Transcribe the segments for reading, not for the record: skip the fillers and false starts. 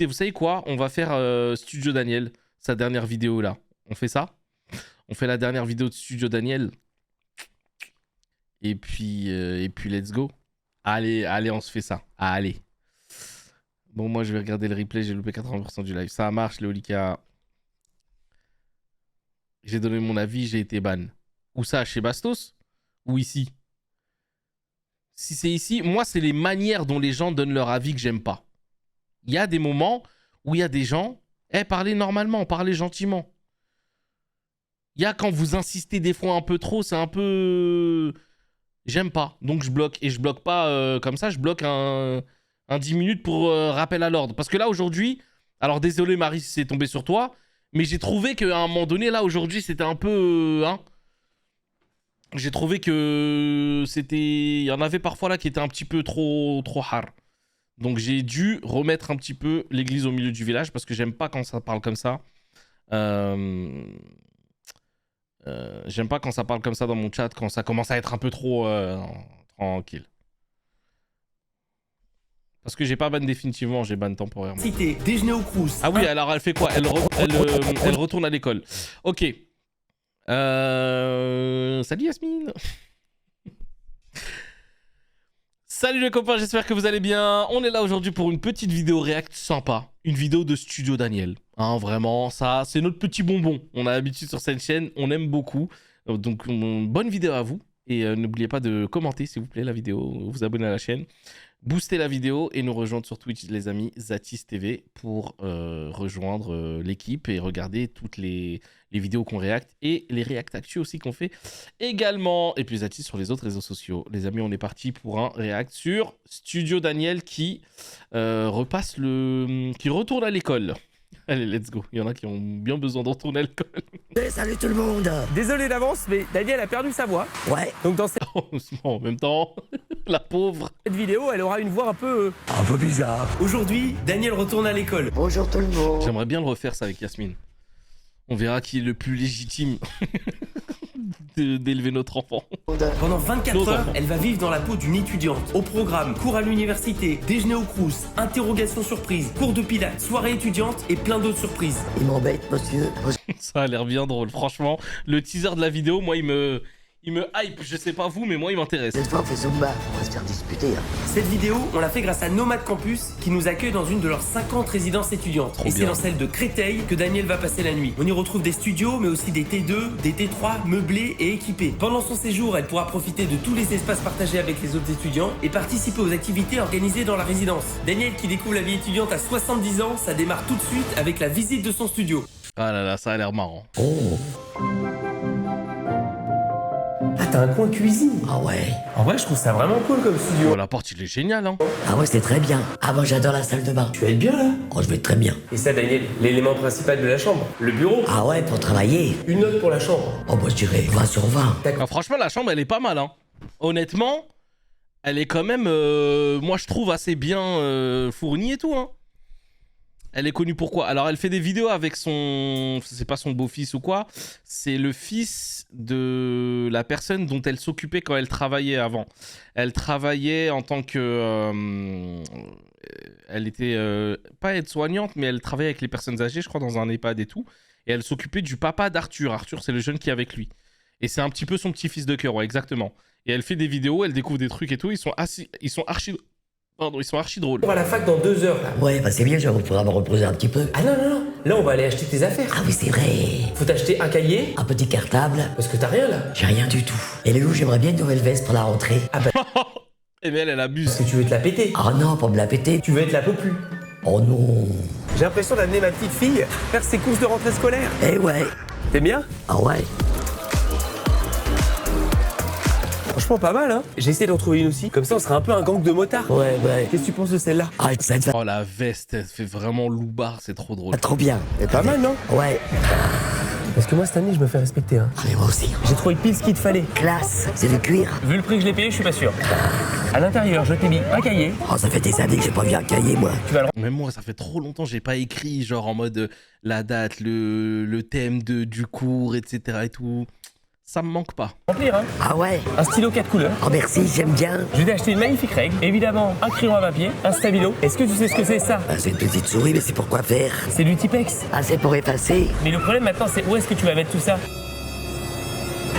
écoutez, vous savez quoi? On va faire Studio Daniel, sa dernière vidéo là. On fait ça? On fait la dernière vidéo de Studio Daniel. Et puis let's go. Allez, allez, on se fait ça. Allez. Bon, moi, je vais regarder le replay. J'ai loupé 80% du live. Ça marche, Léolika. J'ai donné mon avis, j'ai été ban. Où ça? Chez Bastos? Ou ici? Si c'est ici, moi, c'est les manières dont les gens donnent leur avis que j'aime pas. Il y a des moments où il y a des gens... parlez normalement, parlez gentiment. Il y a quand vous insistez des fois un peu trop, c'est un peu... J'aime pas, donc je bloque. Et je bloque pas comme ça, je bloque un 10 minutes pour rappel à l'ordre. Parce que là, aujourd'hui... Alors, désolé, Marie, si c'est tombé sur toi, mais j'ai trouvé qu'à un moment donné, là, aujourd'hui, c'était un peu... J'ai trouvé que c'était... Il y en avait parfois là qui étaient un petit peu trop hard. Donc j'ai dû remettre un petit peu l'église au milieu du village parce que j'aime pas quand ça parle comme ça. J'aime pas quand ça parle comme ça dans mon chat, quand ça commence à être un peu trop tranquille. Parce que j'ai pas ban définitivement, j'ai ban temporairement. Cité, déjeuner au Crous. Ah oui, alors elle fait quoi? Elle retourne à l'école. Ok. Salut Yasmine. Salut les copains, j'espère que vous allez bien. On est là aujourd'hui pour une petite vidéo react sympa. Une vidéo de Studio Daniel. Vraiment, ça, c'est notre petit bonbon. On a l'habitude sur cette chaîne, on aime beaucoup. Donc, bonne vidéo à vous. Et n'oubliez pas de commenter, s'il vous plaît, la vidéo, vous abonner à la chaîne. Booster la vidéo et nous rejoindre sur Twitch, les amis, Zatis TV, pour rejoindre l'équipe et regarder toutes les vidéos qu'on réacte et les réacts actus aussi qu'on fait également. Et puis Zatis sur les autres réseaux sociaux. Les amis, on est parti pour un réact sur Studio Daniel qui qui retourne à l'école. Allez, let's go. Il y en a qui ont bien besoin de retourner à l'école. Salut tout le monde. Désolé d'avance, mais Daniel a perdu sa voix. Ouais. Donc dans cette En même temps, la pauvre. vidéo, elle aura une voix un peu... Un peu bizarre. Aujourd'hui, Daniel retourne à l'école. Bonjour tout le monde. J'aimerais bien le refaire ça avec Yasmine. On verra qui est le plus légitime d'élever notre enfant. Pendant 24 heures, elle va vivre dans la peau d'une étudiante. Au programme, cours à l'université, déjeuner au Crous, interrogation surprise, cours de pilates, soirée étudiante et plein d'autres surprises. Il m'embête, monsieur. Ça a l'air bien drôle. Franchement, le teaser de la vidéo, moi, il me hype. Je sais pas vous, mais moi, il m'intéresse. Cette fois, on fait Zumba. On va se faire disputer. Hein. Cette vidéo, on l'a fait grâce à Nomad Campus qui nous accueille dans une de leurs 50 résidences étudiantes. Trop et c'est bien. dans celle de Créteil que Daniel va passer la nuit. On y retrouve des studios, mais aussi des T2, des T3 meublés et équipés. Pendant son séjour, elle pourra profiter de tous les espaces partagés avec les autres étudiants et participer aux activités organisées dans la résidence. Daniel qui découvre la vie étudiante à 70 ans, ça démarre tout de suite avec la visite de son studio. Ah là là, ça a l'air marrant. Oh. Ah, t'as un coin cuisine. Ah ouais. En vrai, je trouve ça vraiment cool comme studio. Oh, la porte, il est génial, hein. Ah ouais, c'est très bien. Ah moi, j'adore la salle de bain. Tu vas être bien là. Oh, je vais très bien. Et ça, Daniel, l'élément principal de la chambre, le bureau. Ah ouais, pour travailler. Une note pour la chambre. Oh, moi, je dirais 20 sur 20. Ah, franchement, la chambre, elle est pas mal, hein. Honnêtement, elle est quand même, moi, je trouve assez bien fournie et tout, hein. Elle est connue pour quoi? Alors, elle fait des vidéos avec son... C'est pas son beau-fils ou quoi. C'est le fils de la personne dont elle s'occupait quand elle travaillait avant. Elle travaillait en tant que... elle était pas aide-soignante, mais elle travaillait avec les personnes âgées, je crois, dans un EHPAD et tout. Et elle s'occupait du papa d'Arthur. Arthur, c'est le jeune qui est avec lui. Et c'est un petit peu son petit-fils de cœur, ouais, exactement. Et elle fait des vidéos, elle découvre des trucs et tout. Ils sont archi drôles. On va à la fac dans 2 heures là. Ouais, bah c'est bien, je vais pouvoir me reposer un petit peu. Ah non, non, non. Là, on va aller acheter tes affaires. Ah oui, c'est vrai. Faut t'acheter un cahier, Un petit cartable. parce que t'as rien là. J'ai rien du tout. Et Léo, j'aimerais bien une nouvelle veste pour la rentrée. Ah bah, Et mais elle abuse. parce que tu veux te la péter. Oh non, pour me la péter. Tu veux être la popu. Oh non. J'ai l'impression d'amener ma petite fille faire ses courses de rentrée scolaire. Eh ouais. T'aimes bien? Ah ouais. Franchement, pas mal, hein. J'ai essayé d'en trouver une aussi. Comme ça, on serait un peu un gang de motards. Ouais, ouais. Qu'est-ce que tu penses de celle-là? Ah, ça te va Oh, la veste, elle fait vraiment loupard, c'est trop drôle. trop bien. C'est pas mal, non? Ouais. Parce que moi, cette année, je me fais respecter, hein. Ah, mais moi aussi. J'ai trouvé pile ce qu'il te fallait. Classe. C'est du cuir. Vu le prix que je l'ai payé, je suis pas sûr. À l'intérieur, je t'ai mis un cahier. Oh, ça fait des années que j'ai pas vu un cahier, moi. Tu vas le Même moi, ça fait trop longtemps que j'ai pas écrit, genre en mode la date, le thème du cours, etc. et tout. ça me manque pas. Remplir, hein. Ah ouais? Un stylo 4 couleurs. Oh merci, j'aime bien. Je t'ai acheté une magnifique règle. Évidemment, un crayon à papier, un stabilo. Est-ce que tu sais ce que c'est ça? Ah, c'est une petite souris, mais c'est pour quoi faire? C'est du Tipex. Ah, c'est pour effacer. Mais le problème maintenant, c'est où est-ce que tu vas mettre tout ça?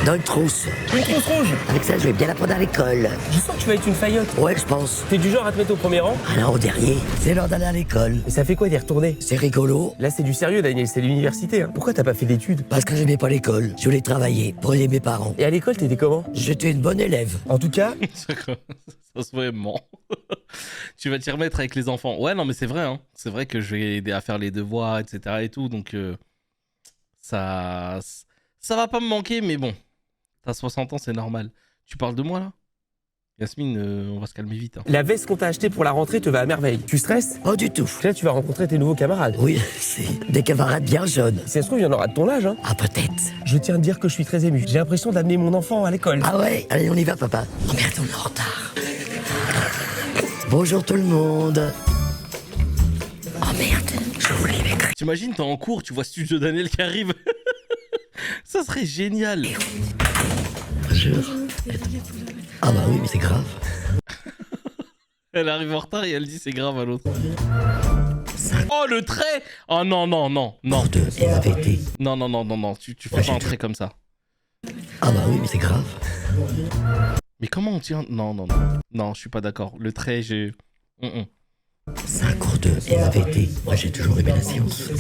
Dans une trousse. Une trousse rouge. Avec ça, je vais bien l'apprendre à l'école. Je sens que tu vas être une faillotte. Ouais, je pense. T'es du genre à te mettre au premier rang? Alors, au dernier, c'est l'heure d'aller à l'école. Et ça fait quoi d'y retourner? C'est rigolo, Là, c'est du sérieux, Daniel, c'est l'université. Hein. Pourquoi t'as pas fait d'études? parce que j'aimais pas l'école. Je voulais travailler pour aider mes parents. Et à l'école, t'étais comment? J'étais une bonne élève. En tout cas, Ça se vraiment. Tu vas t'y remettre avec les enfants. Ouais, non, mais c'est vrai. Hein. C'est vrai que je vais aider à faire les devoirs, etc. et tout. Donc, ça va pas me manquer, mais bon. T'as 60 ans, c'est normal. Tu parles de moi, là? Yasmine, on va se calmer vite. Hein. la veste qu'on t'a achetée pour la rentrée te va à merveille. Tu stresses? Pas du tout. Là, tu vas rencontrer tes nouveaux camarades. Oui, c'est des camarades bien jeunes. Si ça se trouve, il y en aura de ton âge. Hein. Ah, peut-être. Je tiens à te dire que je suis très ému. J'ai l'impression d'amener mon enfant à l'école. Ah ouais? Allez, on y va, papa. Oh merde, on est en retard. Bonjour tout le monde. Oh merde, je voulais mettre. T'imagines, t'es en cours, tu vois Studio Daniel qui arrive. Ça serait génial. Bonjour. Ah bah oui, mais c'est grave. Elle arrive en retard et elle dit c'est grave à l'autre. Oh, le trait! Oh non, non, non, non. Pour deux, et avait été. Non, non, non, non, non. Tu fais pas un trait comme ça. Ah bah oui, mais c'est grave. Mais comment on tient? Non, non, non. Non, je suis pas d'accord. Le trait, j'ai... 5 cours 2, et avait été. Moi, j'ai toujours aimé la science.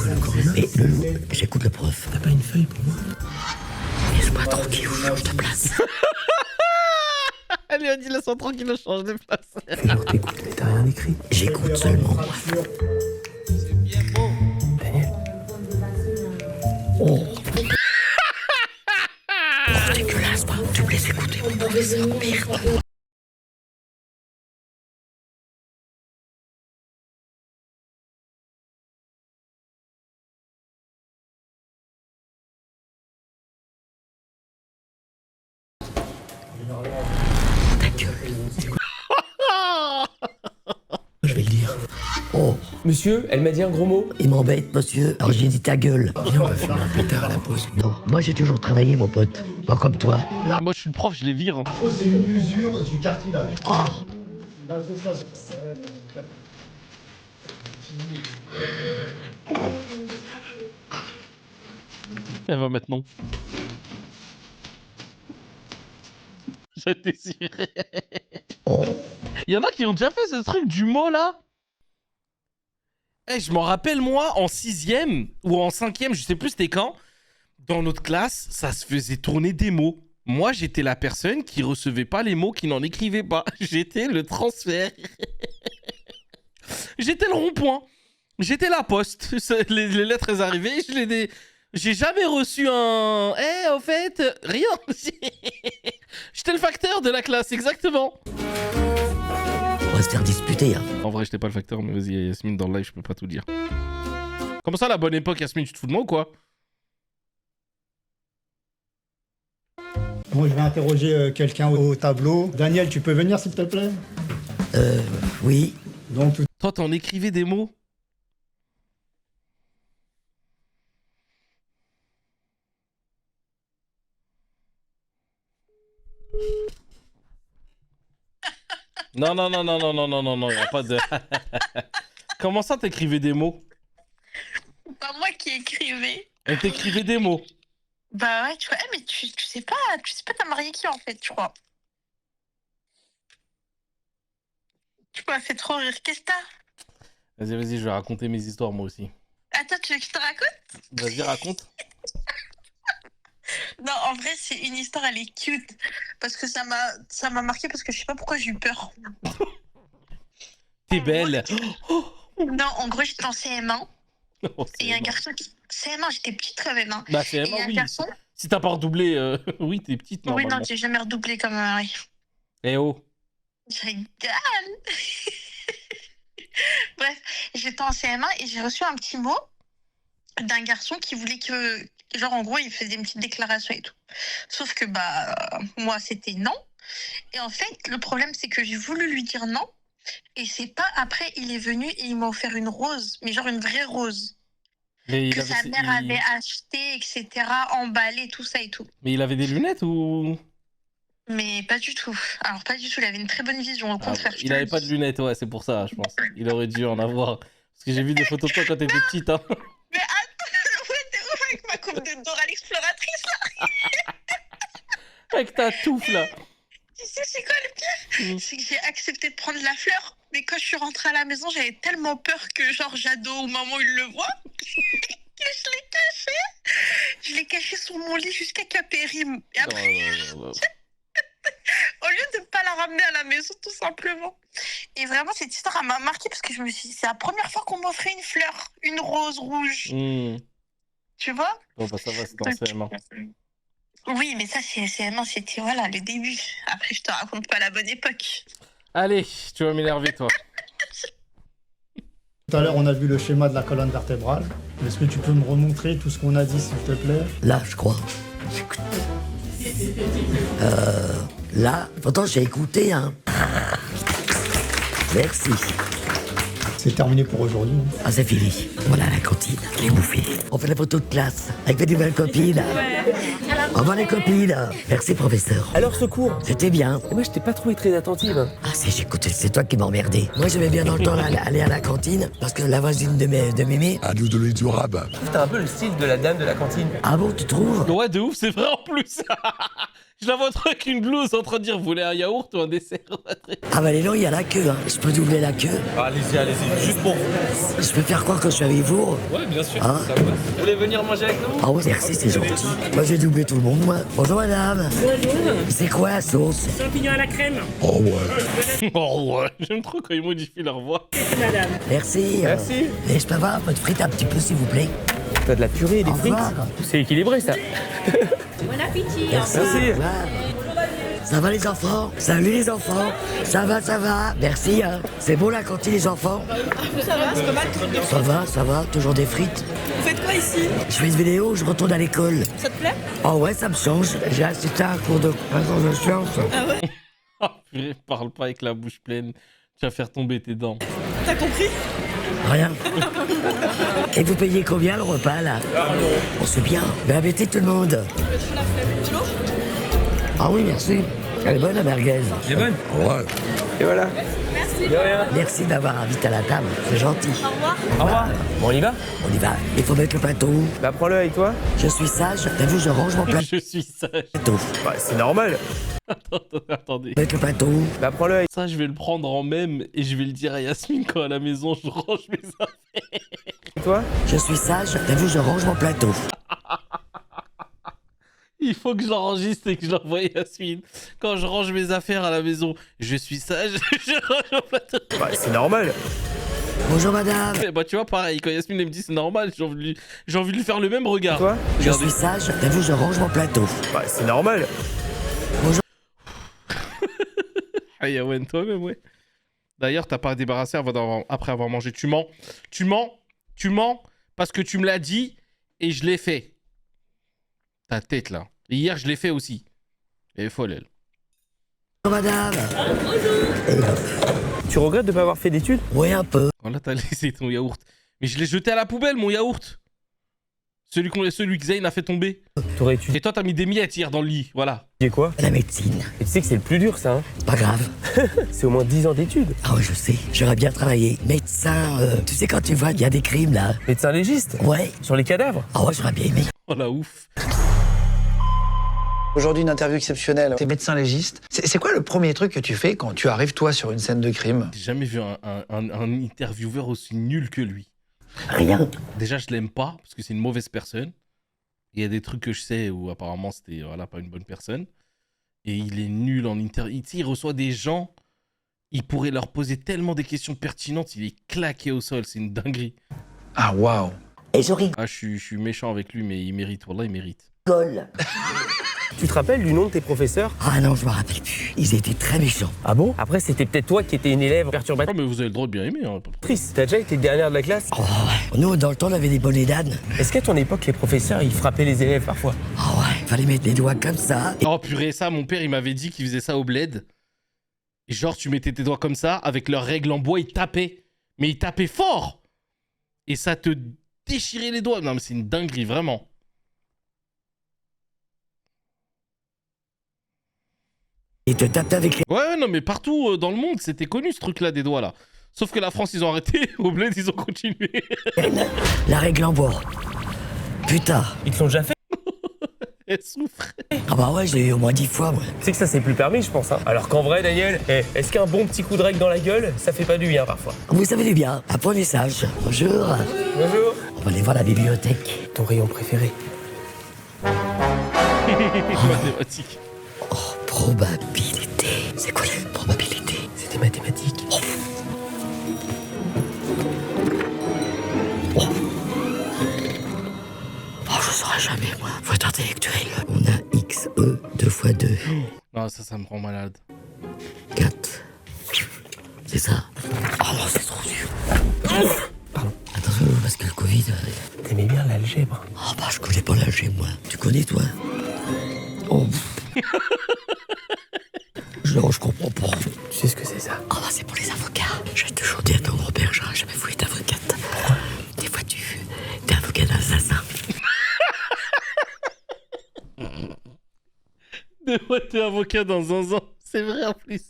Et le loup, j'écoute le prof. T'as pas une feuille pour moi? Laisse-moi tranquille ou je change de place. Elle lui a dit laisse-moi tranquille, je change de place. Alors t'écoutes, mais t'as rien écrit. J'écoute seulement. C'est bien beau. Daniel. Oh. Oh, dégueulasse, moi. Tu me laisses écouter mon professeur, merde. Ta gueule. Je vais le dire. Oh, Monsieur, elle m'a dit un gros mot. il m'embête, monsieur. Alors j'ai dit ta gueule. Viens, on va fumer un pétard à la pause. Non, moi j'ai toujours travaillé, mon pote. Pas comme toi. Moi, je suis le prof, je les vire. Hein. C'est une usure du cartilage. Oh, Elle va maintenant. J'ai désiré. oh. Il y en a qui ont déjà fait ce truc du mot là. Eh, je m'en rappelle, moi, en 6ème ou en 5ème, je sais plus c'était quand, dans notre classe, ça se faisait tourner des mots. Moi, j'étais la personne qui recevait pas les mots, qui n'en écrivait pas. J'étais le transfert. J'étais le rond-point. J'étais la poste. Les lettres elles arrivaient, je les... J'ai jamais reçu un... Eh, au fait, rien. J'étais le facteur de la classe, exactement. On va se faire disputer, hein. En vrai, j'étais pas le facteur, mais vas-y, Yasmine, dans le live, je peux pas tout dire. Comment ça, la bonne époque, Yasmine, tu te fous de moi ou quoi? Bon, je vais interroger quelqu'un au tableau. Daniel, tu peux venir s'il te plaît? Oui. Donc, Toi, t'en écrivais des mots? Non, non, non, non, non, non, non, non, non, y a pas de... Comment ça, t'écrivais des mots? Pas moi qui écrivais. Elle t'écrivait des mots. Bah ouais, tu vois, mais tu sais pas t'as marié qui en fait, tu crois. Tu m'as fait trop rire, qu'est-ce que t'as? Vas-y, vas-y, je vais raconter mes histoires, moi aussi. Attends, tu veux que je te raconte? Vas-y, raconte. Non, en vrai, c'est une histoire, elle est cute. Parce que ça m'a marqué parce que je sais pas pourquoi j'ai eu peur. T'es belle. Non, en gros, j'étais en CM1 Oh, et il y a un garçon qui... CM1, j'étais petite quand même, hein. Bah, c'est Et il y a un oui. garçon... Si t'as pas redoublé, oui, t'es petite, Oui, normalement. non, j'ai jamais redoublé comme un mari. Eh oh. Je rigole. Bref, j'étais en CM1 et j'ai reçu un petit mot d'un garçon qui voulait que... Genre, en gros, il faisait une petite déclaration et tout. Sauf que, moi, c'était non. Et en fait, le problème, c'est que j'ai voulu lui dire non. Et c'est pas après, il est venu et il m'a offert une rose. Mais genre une vraie rose. Mais que sa mère avait acheté, etc., emballé, tout ça et tout. Mais il avait des lunettes ou... Mais pas du tout. Alors, pas du tout. Il avait une très bonne vision, au contraire. Il avait pas de lunettes, ouais, c'est pour ça, je pense. Il aurait dû en avoir. Parce que j'ai vu des photos de toi quand t'étais petite, hein. Mais attends, ouais, t'es ouf avec ma coupe de Dora l'exploratrice, là. Avec ta touffe, là. Tu sais, c'est quoi le pire? C'est que j'ai accepté de prendre la fleur, mais quand je suis rentrée à la maison, j'avais tellement peur que, genre, Jado ou maman, ils le voient, que je l'ai caché. Je l'ai caché sur mon lit jusqu'à qu'elle périme. Et après, Non. au lieu de ne pas la ramener à la maison, tout simplement. Et vraiment, cette histoire, elle m'a marquée parce que je me suis dit, c'est la première fois qu'on m'offrait une fleur, une rose rouge. Tu vois? Bon, bah ça va, c'est en CM1. Oui, mais ça, c'est CM1, c'était voilà, le début. Après, je te raconte pas la bonne époque. Allez, tu vas m'énerver, toi. Tout à l'heure, on a vu le schéma de la colonne vertébrale. Est-ce que tu peux me remontrer tout ce qu'on a dit, s'il te plaît? Là, je crois. J'écoute. Là, pourtant j'ai écouté, hein. Merci. C'est terminé pour aujourd'hui. Ah, c'est fini. Voilà la cantine, je l'ai bouffée. On fait la photo de classe avec mes nouvelles copines. Au revoir les copines. Merci professeur. Alors, ce cours, C'était bien. moi, je t'ai pas trouvé très attentive. Ah si, j'écoutais, c'est toi qui m'emmerdais. Moi j'aimais bien dans le temps aller à la cantine parce que la voisine de Mémé. À nous donner du rab. T'as un peu le style de la dame de la cantine. Ah bon, tu trouves? Ouais, de ouf, c'est vrai en plus. Je la vois trop avec une blouse en train de dire, vous voulez un yaourt ou un dessert? Ah bah les noms, il y a la queue, hein. Je peux doubler la queue. Allez-y, juste pour vous. Je peux faire croire que je suis avec vous. Ouais, bien sûr. Hein? Ça va. Vous voulez venir manger avec nous? Ah oui, merci, c'est gentil. Moi j'ai doublé tout le monde, moi. Bonjour madame. Bonjour, C'est quoi la sauce? champignons à la crème, Oh ouais. Oh ouais, j'aime trop quand ils modifient leur voix. c'est madame. Merci. Merci. Et je peux avoir un peu de frites un petit peu s'il vous plaît? T'as de la purée et des Au frites. revoir. C'est équilibré, ça. Bon appétit. Merci. Merci. Au revoir. Ça va les enfants? Salut les enfants. Ça va. Merci. Hein. C'est beau la cantine les enfants? Ça va, c'est pas mal. Ça va. Toujours des frites. Vous faites quoi ici? Je fais une vidéo, je retourne à l'école. Ça te plaît? Oh ouais, ça me change. J'ai assisté à un cours de science. Oh purée, parle pas avec la bouche pleine. Tu vas faire tomber tes dents. T'as compris? Rien. Et vous payez combien le repas là? On se bien. Bon appétit tout le monde. Tu l'as? Ah oui, merci. Elle est bonne la merguez. C'est bonne. Ouais. Et voilà. Merci. De rien. Merci d'avoir invité à la table, c'est gentil. Au revoir. Au revoir. Bon, on y va? On y va. Il faut mettre le plateau où? Bah, prends-le avec toi. Je suis sage, t'as vu, je range mon Je suis sage. plateau. Bah, c'est normal. Attendez. Mettre le plateau où? Bah, prends-le avec Ça, je vais le prendre en même et je vais le dire à Yasmine quand à la maison je range mes affaires. toi. Je suis sage, t'as vu, je range mon plateau. Il faut que je l'enregistre et que je l'envoie à Yasmine. Quand je range mes affaires à la maison, je suis sage, je range mon plateau. Bah, c'est normal. Bonjour madame. Bah tu vois, pareil, quand Yasmine elle me dit c'est normal, j'ai envie de lui faire le même regard. Toi. Je Regardez. suis sage, t'as vu, je range mon plateau. Bah, c'est normal. Ah Yawen, toi-même, ouais. D'ailleurs, t'as pas débarrassé après avoir mangé. Tu mens parce que tu me l'as dit et je l'ai fait. Ta tête là. Et hier, je l'ai fait aussi. Elle est folle, elle. Bonjour madame. Tu regrettes de pas avoir fait d'études? Ouais, un peu. Voilà, t'as laissé ton yaourt. Mais je l'ai jeté à la poubelle, mon yaourt. Celui que Zayn a fait tomber. T'aurais étudié Et toi, t'as mis des miettes hier dans le lit. Voilà. quoi? La médecine. Et tu sais que c'est le plus dur, ça, hein? C'est pas grave. C'est au moins 10 ans d'études. Ah ouais, je sais. J'aurais bien travaillé. Médecin, tu sais quand tu vois qu'il y a des crimes là. Médecin légiste? Ouais. Sur les cadavres? Ah ouais, j'aurais bien aimé. Oh la ouf. Aujourd'hui, une interview exceptionnelle. T'es médecin légiste. C'est quoi le premier truc que tu fais quand tu arrives, toi, sur une scène de crime? J'ai jamais vu un intervieweur aussi nul que lui. Rien. Déjà, je l'aime pas parce que c'est une mauvaise personne. Il y a des trucs que je sais où apparemment c'était voilà, pas une bonne personne. Et il est nul en interview. Il reçoit des gens, il pourrait leur poser tellement des questions pertinentes, il est claqué au sol, c'est une dinguerie. Ah, waouh. Et je rigole. Ah, je suis méchant avec lui, mais il mérite, wallah, il mérite. Tu te rappelles du nom de tes professeurs? Ah non, je me rappelle plus. Ils étaient très méchants. Ah bon? Après, c'était peut-être toi qui étais une élève Ah, perturbatrice. mais vous avez le droit de bien aimer. Hein. T'as déjà été dernière de la classe? Oh ouais. Nous, dans le temps, on avait des bonnets d'âne. Est-ce qu'à ton époque, les professeurs, ils frappaient les élèves parfois? Ah ouais. Fallait mettre les doigts comme ça. Et... Oh purée, ça, mon père, il m'avait dit qu'il faisait ça au bled. Et genre, tu mettais tes doigts comme ça, avec leurs règles en bois, ils tapaient. Mais ils tapaient fort. Et ça te déchirer les doigts. Non, mais c'est une dinguerie, vraiment. Il te tape avec les... Ouais, non, mais partout dans le monde, c'était connu ce truc-là des doigts là. Sauf que la France, ils ont arrêté. Au bled, ils ont continué. La règle en bois. Putain. Ils te l'ont déjà fait? Elle souffrait. Ah bah ouais, je l'ai eu au moins 10 fois, moi. C'est que ça, c'est plus permis, je pense. Hein. Alors qu'en vrai, Daniel, est-ce qu'un bon petit coup de règle dans la gueule, ça fait pas du bien parfois? Vous savez du bien. Un point message. Bonjour. Bonjour. On va aller voir la bibliothèque. Ton rayon préféré? Mathématiques. Oh, probabilité. C'est quoi la probabilité? C'était mathématique. Oh, je saurais jamais, moi. Faut être intellectuel. On a XE 2 x 2. Non, ça me rend malade. 4. C'est ça. Oh non, c'est trop dur. Pardon. Attention, parce que le Covid... T'aimais bien l'algèbre? Oh bah, je connais pas l'algèbre, moi. Tu connais, toi? Oh. Non, je comprends pas. Tu sais ce que c'est ça? Oh bah, c'est pour les avocats. J'ai toujours dit à ton grand-père, j'aurais jamais voulu être avocate. Des fois, t'es avocat d'assassin. Des fois, t'es avocat dans Zanzan. C'est vrai en plus.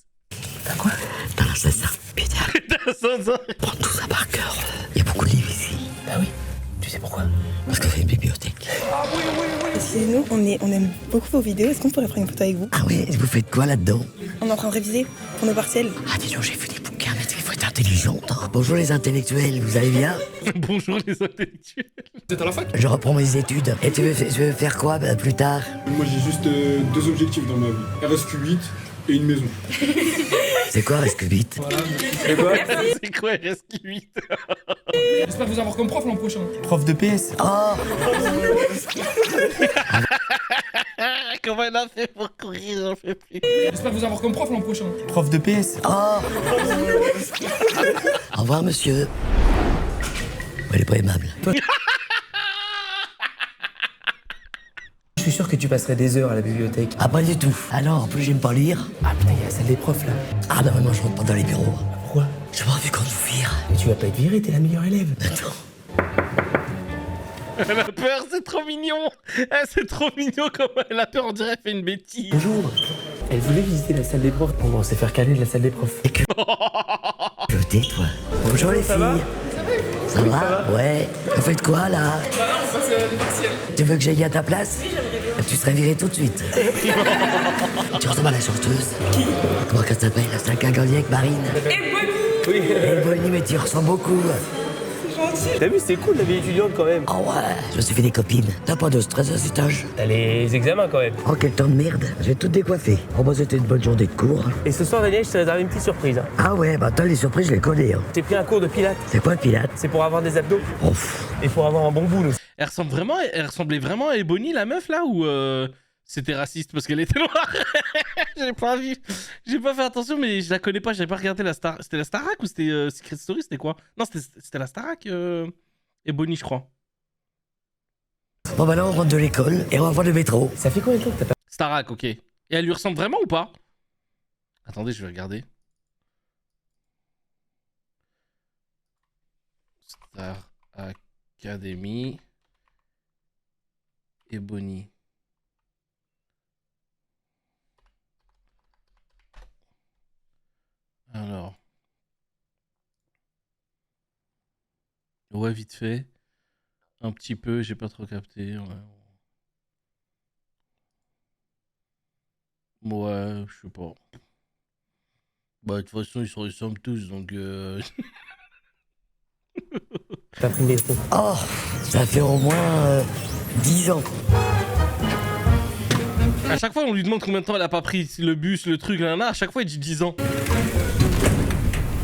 T'as quoi? T'as l'assassin. Putain. Dans Zanzan. Prends tout ça par cœur. Il y a beaucoup de livres ici. Bah oui. Tu sais pourquoi? Parce que c'est une bibliothèque. Excusez-nous, on aime beaucoup vos vidéos. Est-ce qu'on pourrait prendre une photo avec vous? Ah ouais, vous faites quoi là-dedans? On est en train de réviser pour nos partiels. Ah dis donc, j'ai vu des bouquins, mais il faut être intelligente. Hein. Bonjour les intellectuels, vous allez bien? Bonjour les intellectuels. Vous êtes à la fac? Je reprends mes études. Et tu veux faire quoi plus tard? Moi j'ai juste 2 objectifs dans ma vie. RSQ8 et une maison. C'est quoi RSQ8? Et quoi? C'est quoi RSQ8? J'espère vous avoir comme prof l'an prochain. Prof de PS. Oh. Comment elle a fait pour courir? J'en fais plus. J'espère vous avoir comme prof l'an prochain. Prof de PS. Oh. Au revoir monsieur. Elle est pas aimable. Je suis sûr que tu passerais des heures à la bibliothèque. Ah pas du tout. Ah non, en plus j'aime pas lire. Ah putain, il y a la salle des profs là. Ah non, moi je rentre pas dans les bureaux. Pourquoi? J'ai pas envie qu'on nous vire. Mais tu vas pas être viré, t'es la meilleure élève. Attends. Elle a peur, c'est trop mignon. C'est trop mignon comme elle a peur, on dirait qu'elle fait une bêtise. Bonjour. Elle voulait visiter la salle des profs. Bon, on sait faire caler de la salle des profs. Je toi. Bonjour les filles. Ça va? Ouais. Vous faites quoi là? Tu veux que j'aille à ta place? Tu serais viré tout de suite. Tu ressembles à la chanteuse. Comment qu'elle s'appelle? C'est un cagolier avec Marine. Oui. Bonnie, mais tu ressembles beaucoup. T'as vu, c'est cool la vie étudiante quand même. Oh ouais, je me suis fait des copines. T'as pas de stress à cet âge? T'as les examens quand même. Oh, quel temps de merde. J'ai tout décoiffé. Oh bah c'était une bonne journée de cours. Et ce soir, Daniel, je t'ai réservé une petite surprise. Hein. Ah ouais, bah toi les surprises, je les connais. Hein. J'ai pris un cours de pilates. C'est quoi le pilate? C'est pour avoir des abdos. Oh, pff. Et pour avoir un bon boule aussi. Elle ressemblait vraiment à Ebony, la meuf là, ou c'était raciste parce qu'elle était noire? J'ai pas vu. J'ai pas fait attention, mais je la connais pas, j'avais pas regardé la Star. C'était la Starac ou c'était Secret Story? C'était quoi? Non, c'était la Starac, Ebony, je crois. Bon bah là on rentre de l'école et on va voir le métro. Ça fait combien de temps que t'as pas... Starac, ok. Et elle lui ressemble vraiment ou pas? Attendez, je vais regarder. Star Academy. Ebony. Alors. Ouais, vite fait. Un petit peu, j'ai pas trop capté. Ouais, je sais pas. Bah, de toute façon, ils se ressemblent tous, donc... T'as pris des photos. Oh, ça fait au moins 10 ans. À chaque fois, on lui demande combien de temps elle a pas pris le bus, le truc, là, à chaque fois, il dit 10 ans.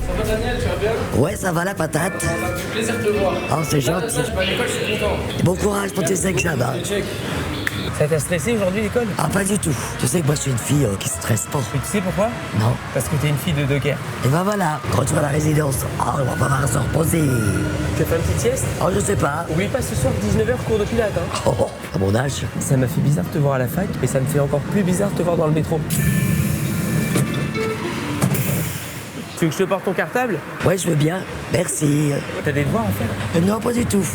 Ça va Daniel, tu vas bien? Ouais, ça va la patate? Ça fait plaisir de te voir. Oh, c'est gentil. Je vais à l'école, je suis content. Bon courage pour tes examens. Check. Ça t'a stressé aujourd'hui l'école? Ah, pas du tout. Tu sais que moi, je suis une fille qui stresse pas. Mais tu sais pourquoi? Non. Parce que t'es une fille de Docker. Et ben voilà, retour à la résidence. Oh, on va pas pouvoir se reposer. Tu as fait une petite sieste? Oh, je sais pas. Oublie pas ce soir 19h cours de pilates hein. Oh, à mon âge. Ça m'a fait bizarre de te voir à la fac et ça me fait encore plus bizarre de te voir dans le métro. Tu veux que je te porte ton cartable? Ouais, je veux bien. Merci. T'as des devoirs à faire? Non, pas du tout.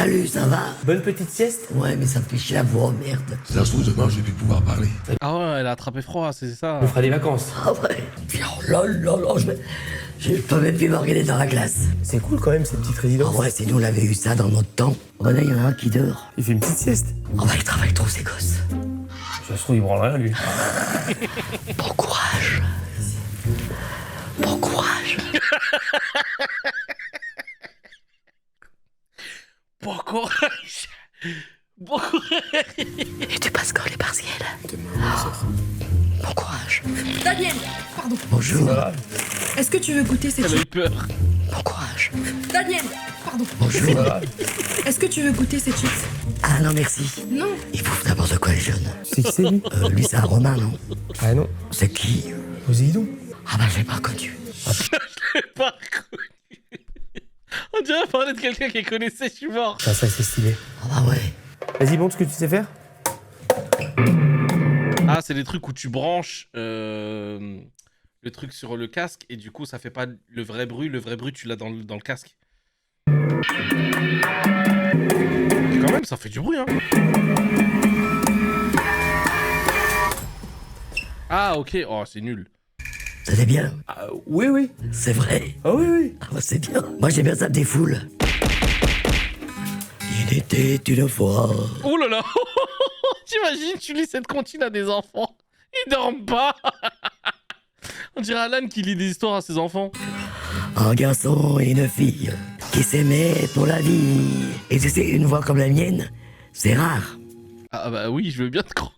Salut, ça va? Bonne petite sieste. Ouais, mais ça me fait chier la voix, merde. Ça se trouve, demain, je vais plus pouvoir parler. Ah ouais, elle a attrapé froid, c'est ça. On fera des vacances. Ah ouais. Oh là là là, je peux même plus m'organiser dans la classe. C'est cool quand même, cette petite Ah résidence. ouais, si nous on avait eu ça dans notre temps. Oh là, il y en a un qui dort. Il fait une petite sieste. Oh bah, il travaille trop, ces gosses. Ça se trouve, il branle rien, lui. Bon courage. Bon courage. Bon courage. Bon courage. Et tu passes quand les partiels? Bon courage. Daniel, pardon. Bonjour. Est-ce que tu veux goûter ces Elle a chips? eu peur. Bon courage. Daniel, pardon. Bonjour. Est-ce que tu veux goûter ces chips? Ah non, merci. Non. Ils bouffent n'importe quoi, les jeunes. C'est qui c'est, lui? Lui, c'est un Romain, non? Ah non. C'est qui? Poséidon. Ah bah, je l'ai pas reconnu. Je l'ai pas reconnu. On dirait parler de quelqu'un qui connaissait, je suis mort. Ah, ça, c'est stylé. Ah bah ouais. Vas-y, montre ce que tu sais faire. Ah, c'est des trucs où tu branches le truc sur le casque et du coup, ça fait pas le vrai bruit. Le vrai bruit, tu l'as dans le casque. Et quand même, ça fait du bruit, hein. Ah, ok. Oh, c'est nul. C'était bien. Ah, oui, oui. C'est vrai. Ah oui, oui. Ah bah, c'est bien. Moi, j'aime bien ça me défoule. Il était une fois. Oh là là. T'imagines, tu lis cette comptine à des enfants. Ils dorment pas. On dirait Alan qui lit des histoires à ses enfants. Un garçon et une fille qui s'aimaient pour la vie. Et tu sais, une voix comme la mienne, c'est rare. Ah bah oui, je veux bien te croire.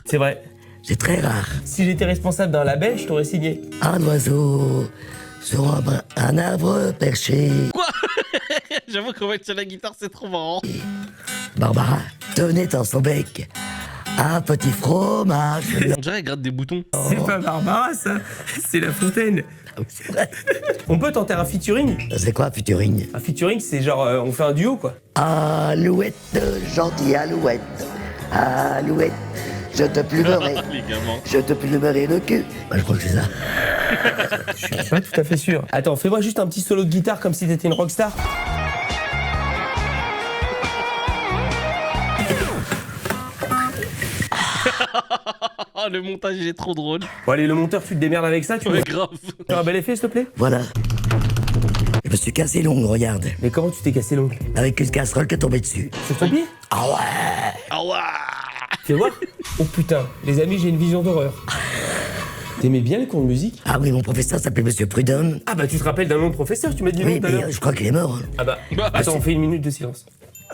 C'est vrai. C'est très rare. Si j'étais responsable d'un label, je t'aurais signé. Un oiseau sur un arbre perché. Quoi? J'avoue qu'en fait, sur la guitare, c'est trop marrant. Barbara tenait dans son bec un petit fromage. On dirait qu'elle gratte des boutons. C'est pas Barbara, ça. C'est La Fontaine. Ah oui, c'est vrai. On peut tenter un featuring. C'est quoi, featuring? Un featuring, c'est genre, on fait un duo, quoi. Alouette, gentille alouette. Alouette, je te plumerai. Les gamins. Je te plumerai le cul. Bah, je crois que c'est ça. Je suis pas tout à fait sûr. Attends, fais-moi juste un petit solo de guitare comme si t'étais une rockstar. Le montage, il est trop drôle. Bon, allez, le monteur, tu te démerdes avec ça, tu Ouais, vois. grave. Faire un bel effet, s'il te plaît. Voilà. Je me suis cassé l'ongle, regarde. Mais comment tu t'es cassé l'ongle? Avec une casserole qui est tombée dessus. Sur ton pied? Ah ouais. Ah ouais. Fais voir. Oh putain, les amis, j'ai une vision d'horreur. T'aimais bien les cours de musique? Ah oui, mon professeur s'appelait Monsieur Prudhomme. Ah bah tu te rappelles d'un nom de professeur, tu m'as dit Oui, non tout à mais l'heure. je crois qu'il est mort. Hein. Ah bah, attends, on fait une minute de silence.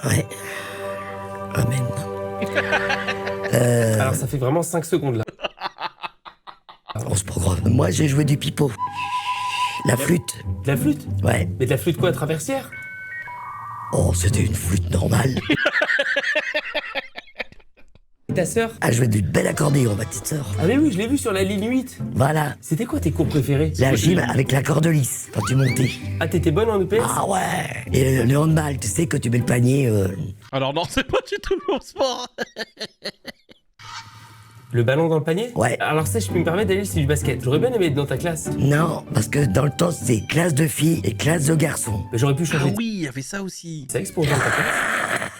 Ouais. Amen. Alors ça fait vraiment 5 secondes là. On se progresse. Moi, j'ai joué du pipeau. La flûte. De la flûte? Ouais. Mais de la flûte quoi, traversière? Oh, c'était une flûte normale. Et ta sœur? Elle jouait du bel accordéon, ma petite sœur. Ah mais oui, je l'ai vu sur la ligne 8. Voilà. C'était quoi tes cours préférés? La gym avec la corde lisse, quand tu montais. Ah t'étais bonne en EPS? Ah ouais. Et le handball, tu sais, quand tu mets le panier... Alors non, c'est pas du tout le bon sport. Le ballon dans le panier? Ouais. Alors ça, je peux me permettre d'aller c'est du basket. J'aurais bien aimé être dans ta classe. Non, parce que dans le temps, c'est classe de filles et classe de garçons. Mais j'aurais pu Ah changer. oui, il y avait ça aussi. Ça expose dans ta classe.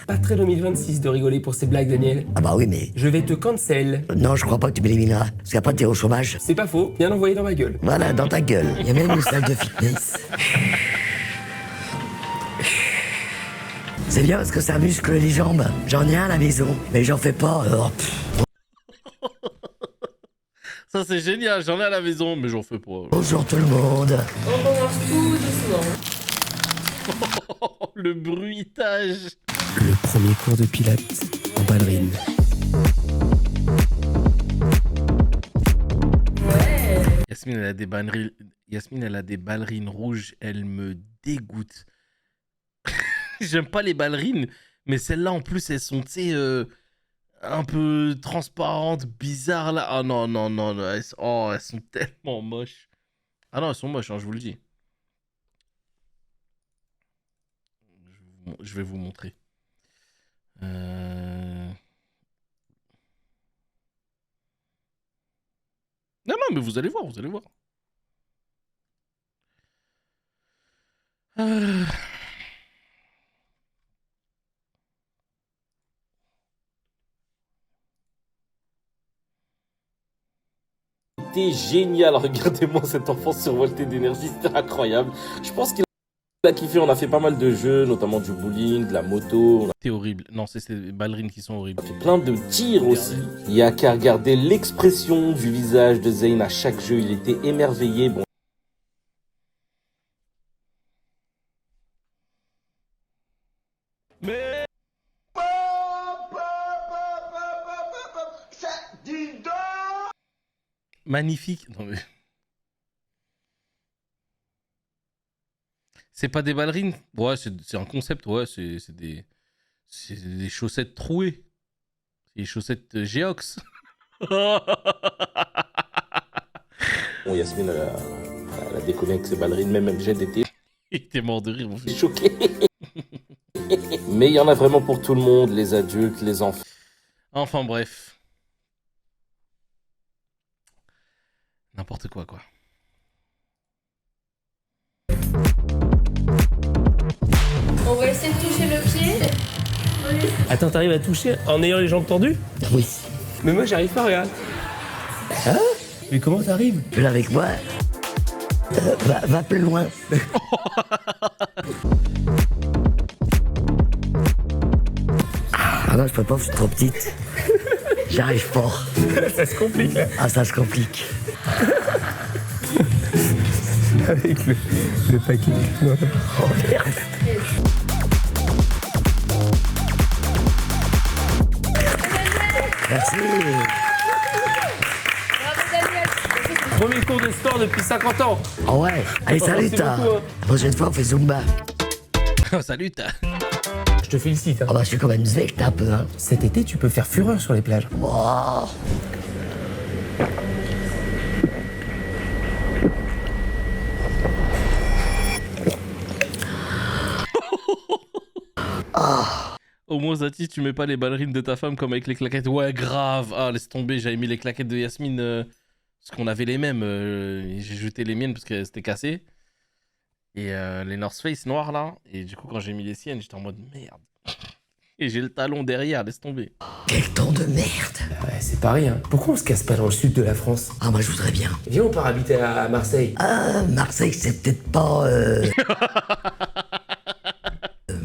Pas très 2026 de rigoler pour ces blagues, Daniel. Ah bah oui, mais... Je vais te cancel. Non, je crois pas que tu m'élimineras. Parce qu'après, t'es au chômage. C'est pas faux, bien envoyé dans ma gueule. Voilà, dans ta gueule. Il y a même une salle de fitness. C'est bien parce que ça muscle les jambes. J'en ai un à la maison, mais j'en fais pas. Alors, Ça, c'est génial. J'en ai à la maison, mais j'en fais pas. bonjour tout le monde. Le bruitage. Le premier cours de pilates en ballerine. Yasmine, elle a des ballerines. Yasmine, elle a des ballerines rouges. Elle me dégoûte. J'aime pas les ballerines, mais celles-là, en plus, elles sont, tu sais, un peu transparentes, bizarres, là. Ah non, non, non, non. Elles sont tellement moches. Ah non, elles sont moches, hein, je vous le dis. Je vais vous montrer. Non, non, mais vous allez voir, vous allez voir. c'était génial. Regardez-moi cet enfant survolté d'énergie, c'était incroyable. Je pense qu'il a kiffé, on a fait pas mal de jeux, notamment du bowling, de la moto. C'est horrible. Non, c'est les ballerines qui sont horribles. On a fait plein de tirs aussi. Il y a qu'à regarder l'expression du visage de Zayn à chaque jeu, il était émerveillé. Bon. Mais... Magnifique. Non mais... C'est pas des ballerines. Ouais, c'est un concept. Ouais, c'est des chaussettes trouées. C'est des chaussettes Geox. Bon, Yasmine, elle a déconné avec ses ballerines, même MJ d'été. Il était mort de rire, mon fils. Choqué. Mais il y en a vraiment pour tout le monde, les adultes, les enfants. Enfin bref. N'importe quoi, quoi. On va essayer de toucher le pied. Attends, t'arrives à toucher en ayant les jambes tendues? Oui. Mais moi, j'arrive pas, regarde. Hein? Mais comment t'arrives? Tu l'as avec moi. Va plus loin. Ah non, je peux pas, je suis trop petite. J'arrive pas. Ça se complique, là. Ah, ça se complique. Avec le paquet. Oh merde. Merci. Premier cours de sport depuis 50 ans. Oh ouais. Allez, salut, Merci t'as. beaucoup, hein. La prochaine fois, on fait Zumba. Salut, t'as... Je te félicite. Hein. Oh bah, je suis quand même zvect un peu, hein. Cet été, tu peux faire fureur sur les plages. Oh. Au moins, Zati, tu mets pas les ballerines de ta femme comme avec les claquettes. Ouais, grave. Ah, laisse tomber, j'avais mis les claquettes de Yasmine parce qu'on avait les mêmes. J'ai jeté les miennes parce qu'elles étaient cassées. Et les North Face noires là. Et du coup, quand j'ai mis les siennes, j'étais en mode merde. Et j'ai le talon derrière, laisse tomber. Quel temps de merde. Ouais, c'est Paris, hein. Pourquoi on se casse pas dans le sud de la France? Ah, moi, je voudrais bien. Viens, on part habiter à Marseille. Ah, Marseille, c'est peut-être pas...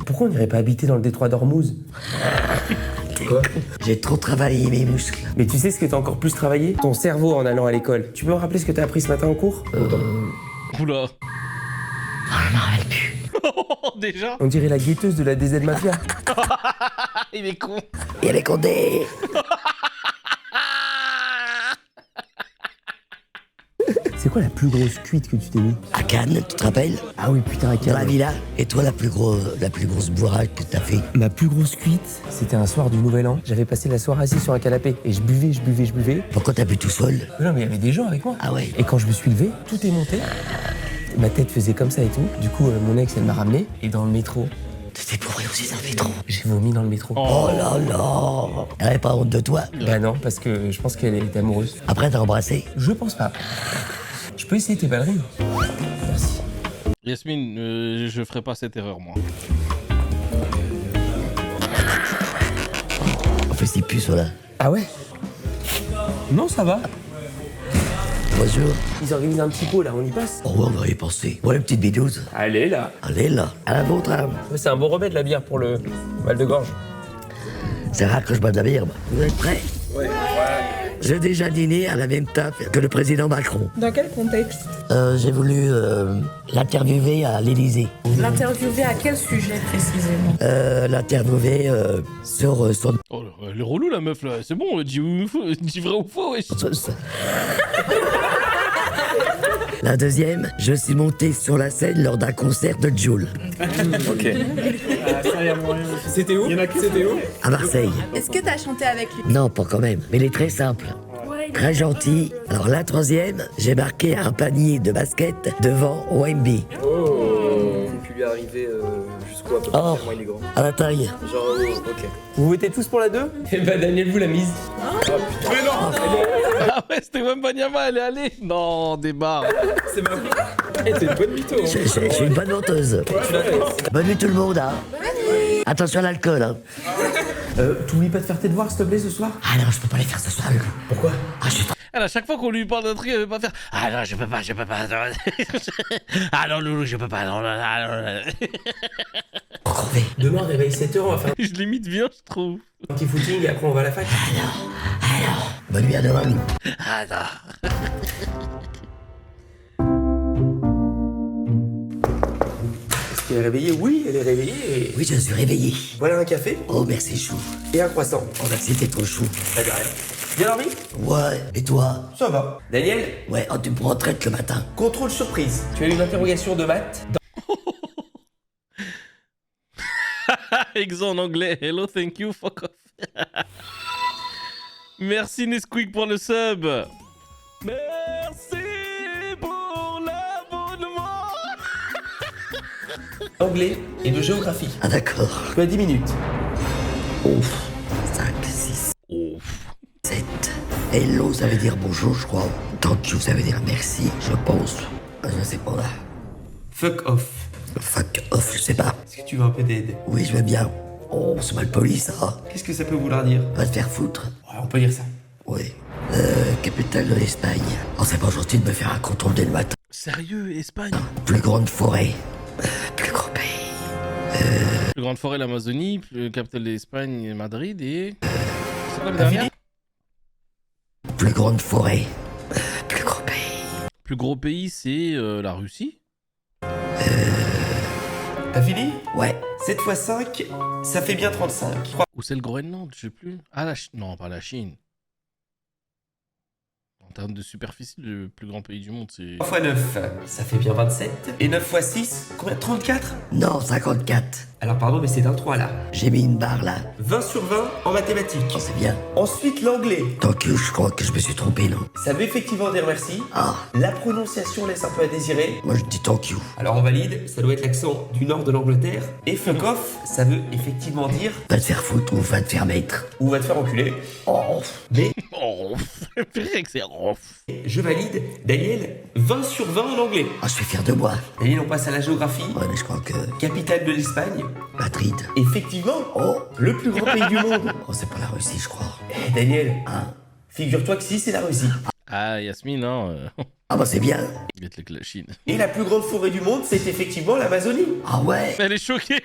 Pourquoi on n'irait pas habiter dans le détroit d'Ormuz? Quoi? J'ai trop travaillé mes muscles. Mais tu sais ce que t'as encore plus travaillé? Ton cerveau en allant à l'école. Tu peux me rappeler ce que t'as appris ce matin en cours? Oula. Ah, je m'en rappelle plus. Déjà. On dirait la guetteuse de la DZ Mafia. Il est con. Il y a les condés. C'est quoi la plus grosse cuite que tu t'es mis? À Cannes, tu te rappelles? Ah oui, putain, à Dans Cannes. la villa. Et toi, la plus grosse bourrade que t'as fait? Ma plus grosse cuite, c'était un soir du Nouvel An. J'avais passé la soirée assis sur un canapé et je buvais. Pourquoi t'as bu tout seul? Mais non, mais il y avait des gens avec moi. Ah ouais. Et quand je me suis levé, tout est monté. Ma tête faisait comme ça et tout. Du coup, mon ex, elle m'a ramené. Et dans le métro, T'étais bourré aussi dans le métro. j'ai vomi dans le métro. Oh là là. Elle avait pas honte de toi? Bah non, parce que je pense qu'elle était amoureuse. Après, t'as embrassé? Je pense pas. Je peux essayer tes ballerines? Merci. Yasmine, je ferai pas cette erreur, moi. En fait, c'est plus, voilà. Ah ouais? Non, ça va. Bonjour. Ils organisent un petit pot là, on y passe? Oh ouais, on va y penser. Voilà, petite vidéo. Allez là. Allez là, à la vôtre, âme. C'est un bon remède la bière pour le mal de gorge. C'est rare que je bois de la bière. Moi. Vous êtes prêts? Ouais. J'ai déjà dîné à la même table que le président Macron. Dans quel contexte? J'ai voulu l'interviewer à l'Élysée. L'interviewer à quel sujet précisément? L'interviewer sur son... Oh, le relou, la meuf, là. C'est bon, dis vrai ou faux, wesh. La deuxième, je suis monté sur la scène lors d'un concert de Jul. Ok. C'était où? C'était où? À Marseille. Est-ce que t'as chanté avec lui? Non, pas quand même. Mais il est très simple. Très gentil. Alors la troisième, j'ai marqué un panier de basket devant OMB. Oh. J'ai pu lui arriver jusqu'où à peu près? Oh, Moi, il est grand. à la taille. Genre, ok. Vous votez tous pour la 2? Eh bah Daniel vous l'a mise. Mais non! Ah ouais, c'était Wembanyama, elle est allée. Non, débarre. C'est ma vie. Eh, t'es une bonne mytho. Hein. Je suis une bonne menteuse. Bonne nuit tout le monde, hein. Attention à l'alcool, hein. T'oublies pas de faire tes devoirs s'il te plaît ce soir? Ah non, je peux pas les faire ce soir. Pourquoi? Ah, je suis trop... À chaque fois qu'on lui parle d'un truc, elle veut pas faire. Ah non, je peux pas. Ah non, Loulou, je peux pas. Non. Demain, réveil 7h, on va faire Je l'imite bien, je trouve. un petit footing et après on va à la fac. Alors, bonne nuit à demain, Lou. Ah non. Est-ce qu'elle est réveillée? Oui, elle est réveillée. Oui, je suis réveillé. Voilà un café Oh, merci, chou. et un croissant. Oh, merci, t'es trop chou. Pas de rien. Bien dormi? Ouais, et toi? Ça va. Daniel, Ouais, oh, tu me prends en traite le matin. contrôle surprise. Tu as eu une interrogation de maths. Exo en anglais. Hello, thank you, fuck off. Merci Nesquik pour le sub. Merci pour l'abonnement. Anglais et de géographie. Ah, d'accord. Tu as 10 minutes. Ouf. 5, 6, Ouf. 7. Hello, ça veut dire bonjour, je crois. Thank you, ça veut dire merci, je pense. Je sais pas. Fuck off. Fuck off, je sais pas. Est-ce que tu veux un peu d'aide? Oui, je veux bien. Oh, c'est mal poli, ça. Qu'est-ce que ça peut vouloir dire? Va te faire foutre. Ouais, on peut dire ça. Oui. Capitale de l'Espagne. Oh, c'est pas gentil de me faire un contrôle dès le matin. Sérieux, Espagne? Plus grande forêt. Plus grand pays. Plus grande forêt, l'Amazonie, plus capitale d'Espagne, Madrid et. C'est quoi le dernier? Plus grande forêt. Plus grand pays. Plus gros pays, c'est la Russie. T'as fini? Ouais. 7 x 5, ça fait bien 35. Ou c'est le Groenland, je sais plus. Ah, la Chine. Non, pas la Chine. En termes de superficie, le plus grand pays du monde, c'est. 3 x 9, ça fait bien 27. Et 9 x 6, combien? 34? Non, 54. Alors pardon, mais c'est un 3 là. J'ai mis une barre là. 20 sur 20 en mathématiques. Oh, c'est bien. Ensuite, l'anglais. Tant que je crois que je me suis trompé, non? Ça veut effectivement dire merci. Ah, La prononciation laisse un peu à désirer. moi je dis thank you. Alors on valide, ça doit être l'accent du nord de l'Angleterre. Et fuck off, ça veut effectivement dire Va te faire foutre ou va te faire mettre. ou va te faire enculer. Oh, Mais Oh, c'est que c'est. Oh. je valide, Daniel, 20 sur 20 en anglais. je suis fier de moi. Daniel, on passe à la géographie. Ouais, mais je crois que Capitale de l'Espagne. Madrid. Effectivement, Oh, le plus grand pays du monde. oh, c'est pas la Russie, je crois. Eh, Daniel, Hein? figure-toi que si, c'est la Russie. Ah, Yasmine, hein. Ah bah c'est bien. Il est avec la Chine. Et la plus grande forêt du monde, c'est effectivement l'Amazonie. Ah ouais. Elle est choquée.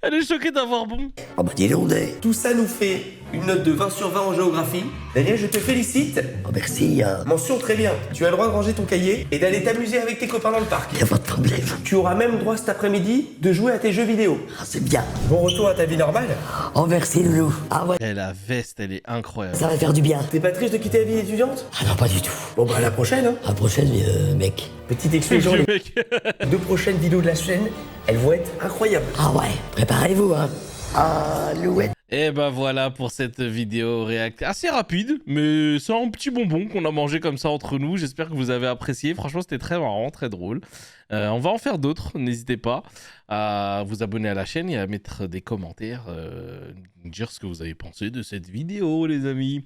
Elle est choquée d'avoir bon. Ah bah dis donc, des. Tout ça nous fait une note de 20 sur 20 en géographie. Daniel, je te félicite. Oh merci, Mention très bien. Tu as le droit de ranger ton cahier et d'aller t'amuser avec tes copains dans le parc. y a pas de problème. Tu auras même droit cet après-midi de jouer à tes jeux vidéo. Ah c'est bien. Bon retour à ta vie normale. Oh merci, Loulou. Ah ouais, Et la veste, elle est incroyable. ça va faire du bien. T'es pas triste de quitter la vie étudiante? Ah non, pas du tout. Bon bah à la prochaine, hein. À la prochaine, mec. Petite exclusion, Le les mec. 2 prochaines vidéos de la chaîne, elles vont être incroyables. Ah ouais, préparez-vous, hein. Ah, Louette. Et ben voilà pour cette vidéo react assez rapide, mais c'est un petit bonbon qu'on a mangé comme ça entre nous. J'espère que vous avez apprécié. Franchement, c'était très marrant, très drôle. On va en faire d'autres. N'hésitez pas à vous abonner à la chaîne et à mettre des commentaires, dire ce que vous avez pensé de cette vidéo, les amis.